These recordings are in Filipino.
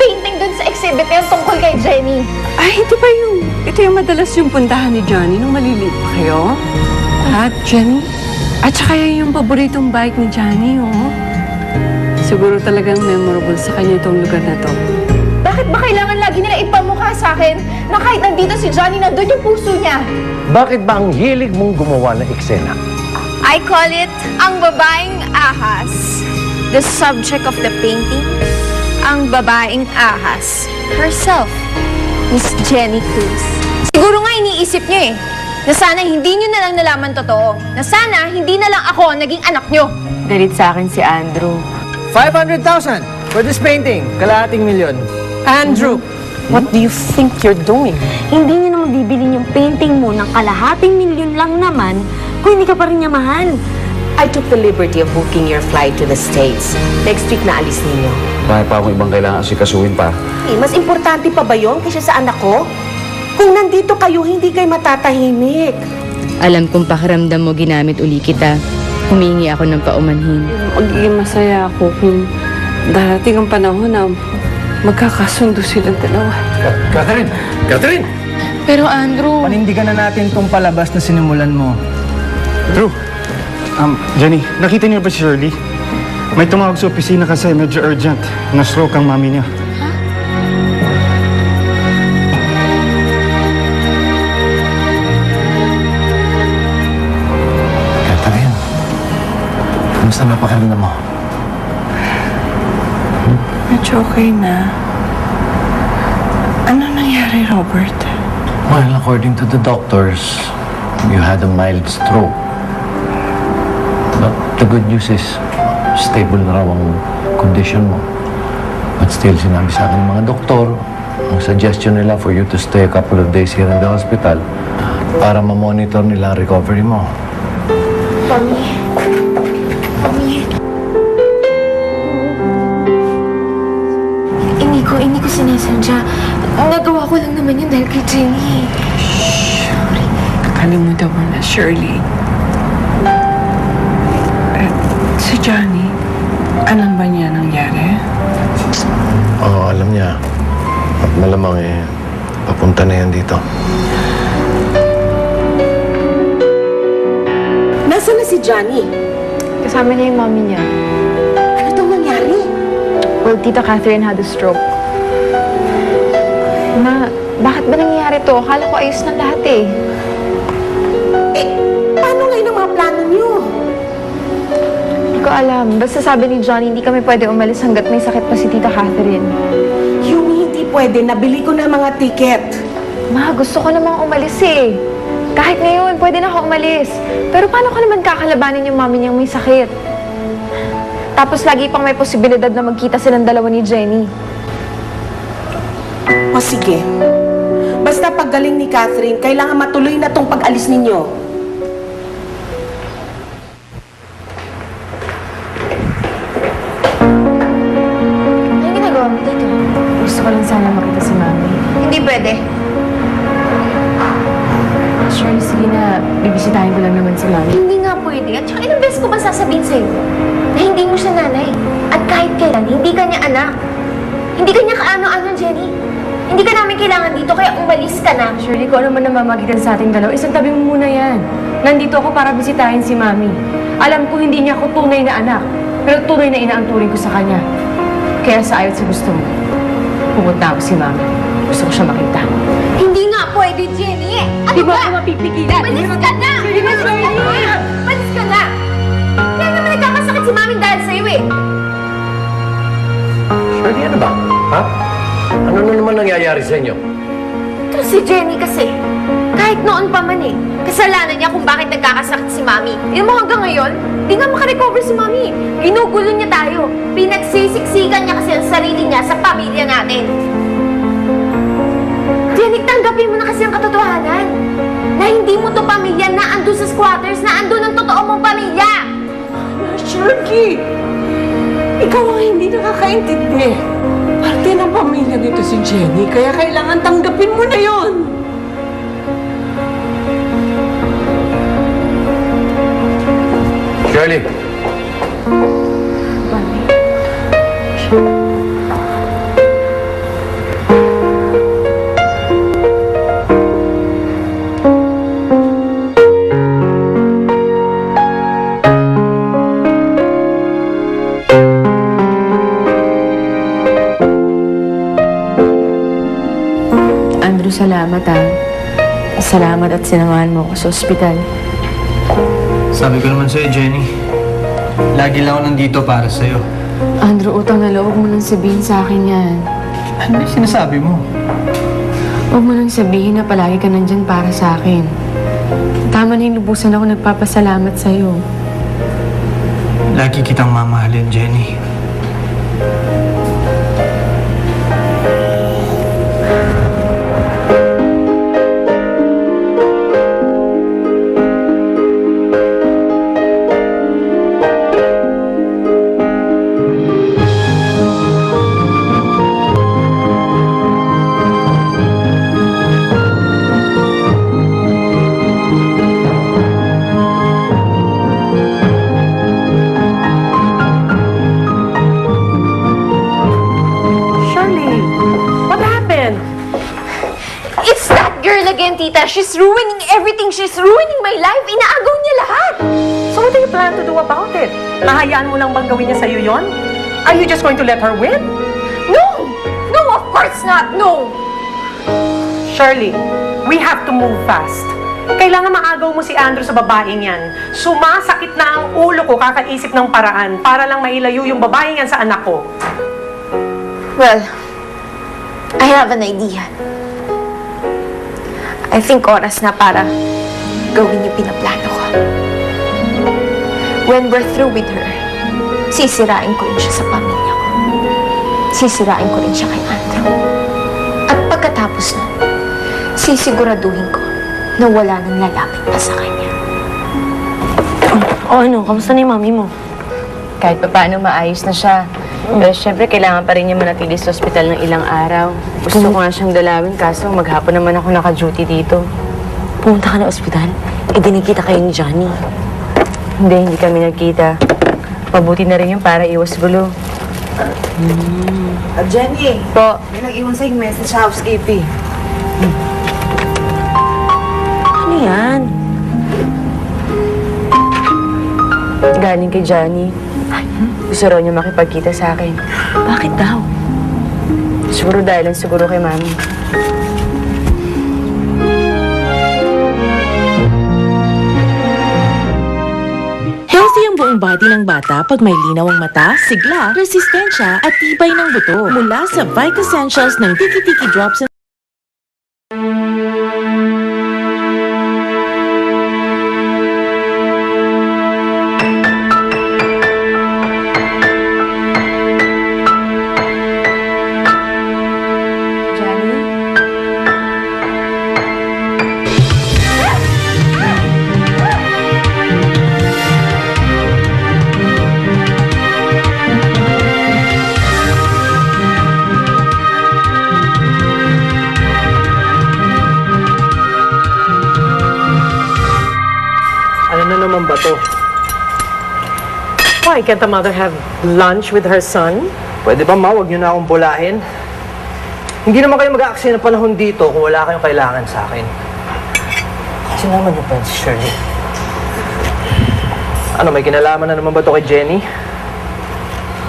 painting dun sa exhibit na yung tungkol kay Jenny. Ay, hindi ba ito yung madalas yung puntahan ni Johnny nung maliliit pa kayo? At Jenny? At saka yung paboritong bike ni Johnny, oh. Siguro talagang memorable sa kanya itong lugar na to. Bakit ba kailangan lagi nila ipamukha sa akin na kahit nandito si Johnny, nandun yung puso niya? Bakit ba ang hilig mong gumawa ng eksena? I call it ang babaeng ahas. The subject of the painting, ang babaeng ahas. Herself, Miss Jenny Cruz. Siguro nga iniisip niyo na sana hindi niyo na lang nalaman totoo. Na sana hindi na lang ako naging anak niyo. Galit sa akin si Andrew. 500,000 for this painting. Kalahating milyon. Andrew! What do you think you're doing? Hindi niyo naman bibili yung painting mo ng kalahating milyon lang naman kung hindi ka pa rin niya mahal. I took the liberty of booking your flight to the States. Next week na alis ninyo. Bakit pa akong ibang kailangan asikasuhin pa? Mas importante pa ba yun kaysa sa anak ko? Kung nandito kayo, hindi kayo matatahimik. Alam kong pakiramdam mo ginamit uli kita. Humingi ako ng paumanhin. Magiging masaya ako kung darating ang panahon na magkakasundo silang dalawa. Catherine! Catherine! Pero Andrew... Panindigan na natin tong palabas na sinimulan mo. Drew! Jenny, nakita niyo ba si Shirley? May tumawag sa opisina kasi medyo urgent. Na-stroke ang mami niya. Catherine, kamusta na pakiramdam mo? Medyo okay na. Ano nangyari, Robert? Well, according to the doctors, you had a mild stroke. But the good news is, stable na raw ang condition mo. But still, sinabi sa akin ng mga doktor, ang suggestion nila for you to stay a couple of days here in the hospital para ma-monitor nila ang recovery mo. Mami. Hindi ko sinasadya. Nagawa ko lang naman yun dahil kay Jenny. Kalimutan mo na, Shirley. Si Johnny, alam ba niya nangyari? Oo, alam niya. At malamang papunta na yan dito. Nasaan na si Johnny? Kasama niya yung mami niya. Ano daw nangyari? Well, Tita Catherine had a stroke. Ma, bakit ba nangyayari to? Akala ko ayos na lahat Paano ngayon ang mga plano niyo? Hindi ko alam. Basta sabi ni Johnny, hindi kami pwede umalis hanggat may sakit pa si Tita Catherine. Yumi, hindi pwede. Nabili ko na mga ticket. Ma, gusto ko namang umalis Kahit ngayon, pwede na ako umalis. Pero paano ka naman kakalabanin yung mami niyang may sakit? Tapos lagi pang may posibilidad na magkita silang dalawa ni Jenny. O sige. Basta paggaling ni Catherine, kailangan matuloy na tong pag-alis ninyo. Ano ginagawa mo dito? Gusto ko lang sana makita si Mami. Hindi pwede. Shirley, sige na. Bibisitahin ko lang naman si Mami. Hindi nga pwede. At saka ilang beses ko ba sasabihin sa'yo na hindi mo siya nanay? At kahit kailan, hindi ka niya anak. Hindi ka niya kaano-ano, Jenny. Hindi ka namin kailangan dito, kaya umalis ka na. Shirley, kung ano man namamagitan sa ating dalawa, isang tabi mo muna yan. Nandito ako para bisitahin si Mami. Alam ko hindi niya ako tunay na anak, pero tunay na ina ang turing ko sa kanya. Kaya sa ayot sa gusto mo, pupunta ako si Mami. Gusto ko siya makita. Hindi nga pwede, Jenny. Ano Di ba ba? ako mapipigilan? Umalis ka na! Umalis ka na! Umalis ka na! Kaya naman nagkakasakit si Mami dahil sa'yo Shirley, ano ba? Ha? Ano na naman nangyayari sa inyo? Ito si Jenny kasi. Kahit noon pa man kasalanan niya kung bakit nagkakasakit si Mami. Yung mo hanggang ngayon, di nga makarecover si Mami. Ginugulo niya tayo. Pinagsisiksikan niya kasi ang sarili niya sa pamilya natin. Jenny, tanggapin mo na kasi ang katotohanan. Na hindi mo to pamilya, na andun sa squatters, na andun ang totoo mong pamilya. Shirley! Ikaw ang hindi nakakaintindi. Parte ng pamilya dito si Jenny, kaya kailangan tanggapin mo na yon. Shirley! salamat Salamat at sinamahan mo ako sa ospital. Sabi ko naman sa'yo, Jenny. Lagi lang ako nandito para sa'yo. Andrew, utang na loob mo nang sabihin sa akin yan. Ano yung sinasabi mo? Huwag mo nang sabihin na palagi ka nandyan para sa akin. Tama na yung lubusan ako nagpapasalamat sa'yo. Lagi kitang mamahalin, Jenny. It's that girl again, tita. She's ruining everything. She's ruining my life. Inaagaw niya lahat. So what do you plan to do about it? Mahayaan mo lang bang gawin niya sa'yo yon? Are you just going to let her win? No! No, of course not. No! Shirley, we have to move fast. Kailangan maagaw mo si Andrew sa babaeng yan. Sumasakit na ang ulo ko kakaisip ng paraan para lang mailayo yung babaeng yan sa anak ko. Well, I have an idea. I think oras na para gawin yung pinaplano ko. When we're through with her, sisirain ko rin siya sa pamilya ko. Sisirain ko rin siya kay Andrew. At pagkatapos nun, sisiguraduhin ko na wala nang lalapit pa sa kanya. O ano, kamusta na yung mami mo? Kahit pa paano maayos na siya. Pero syempre, kailangan pa rin niya manatili sa ospital ng ilang araw. Gusto ko nga siyang dalawin, kaso maghapon naman ako naka-duty dito. Pumunta ka na ospital? Eh, di nagkita kayo ni Johnny. Hindi kami nagkita. Mabuti na rin yung para iwas gulo. Jenny, Po, may nag-iwan sa'yo message sa housekeeping. Ano yan? galing kay Johnny. Gusto raw niya makipagkita sa akin. Bakit daw? Siguro dahil lang siguro kay Mami. Healthy ang buong body ng bata pag may linaw ang mata, sigla, resistensya at tibay ng buto. Mula sa Vita Essentials ng Tiki Tiki Drops ba to? Why can't the mother have lunch with her son? Pwede ba, ma? Huwag niyo na akong bulahin. Hindi naman kayo mag-aaksaya ng panahon dito kung wala kayong kailangan sa akin. Kasi naman yung pa si Shirley. Ano, may kinalaman na naman ba to kay Jenny?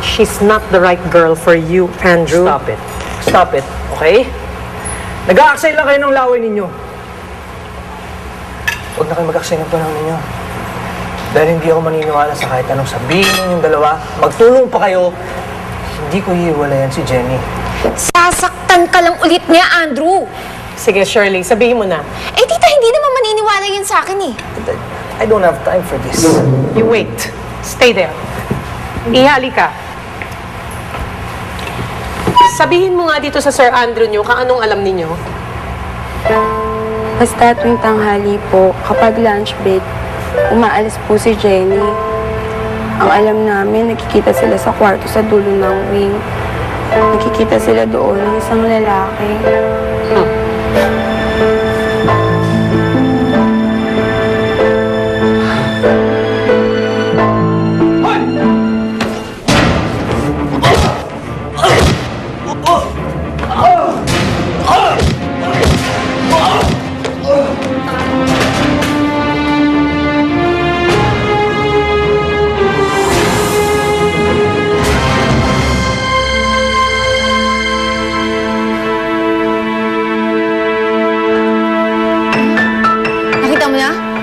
She's not the right girl for you, Andrew. Stop it. Stop it, okay? Nag-aaksaya lang kayo ng laway ninyo. Huwag na kayo mag-aaksaya ng panahon ninyo. Dahil hindi ako maniniwala sa kahit anong sabihin ninyong dalawa, magtulong pa kayo, hindi ko hiwalayan si Jenny. Sasaktan ka lang ulit niya, Andrew. Sige, Shirley, sabihin mo na. Eh, tita, hindi naman maniniwala yan sa akin eh. I don't have time for this. You wait. Stay there. Ihali ka. Sabihin mo nga dito sa Sir Andrew niyo kung anong alam ninyo. Basta tuwing tanghali po, kapag lunch break, umaalis po si Jenny. Ang alam namin, nakikita sila sa kwarto sa dulo ng wing. Nakikita sila doon ng isang lalaki.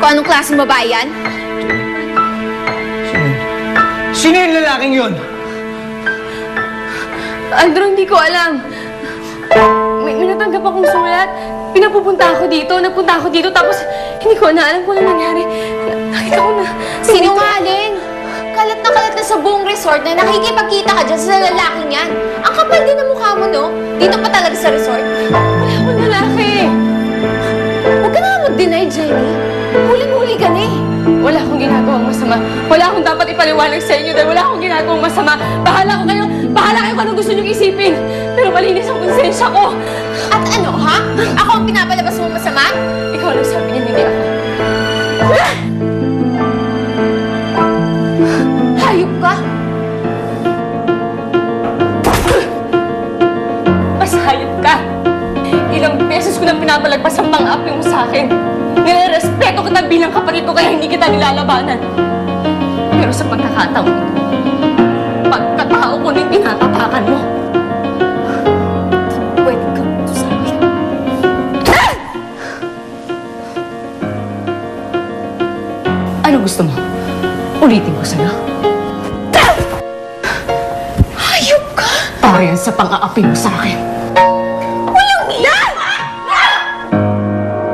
kung anong klaseng babae yan? Sino yung lalaking yun? Andrew, hindi ko alam. May natanggap akong sulat. Pinapupunta ako dito, nagpunta ako dito, tapos hindi ko na alam kung ano nangyari. Nakita ko na... Sinungaling! Kalat na sa buong resort na nakikipagkita ka dyan sa lalaking yan. Ang kapal din ang mukha mo, no? Dito pa talaga sa resort. Wala akong lalaki. Huwag ka na mag-deny, Jenny. Huling-huli ka na eh. Wala akong ginagawang masama. Wala akong dapat ipaliwanag sa inyo dahil wala akong ginagawang masama. Bahala kayo kung anong gusto niyong isipin. Pero malinis ang konsensya ko. At ano, ha? Ako ang pinapalabas mo masama? Ikaw lang sabi niya, hindi ako. Hayop ka! Mas hayop ka. Ilang beses ko nang pinapalagpas ang pang-api mo sa akin. Nire-respeto kita bilang kapatid ko kaya hindi kita nilalabanan. Pero sa pagkakataon ito, pagkatao ko na yung tinatapakan mo. Pwede kang ito sa akin. Ano gusto mo? Ulitin ko sa'yo. Hayop ka! Para yan sa pang-aapi mo sa akin.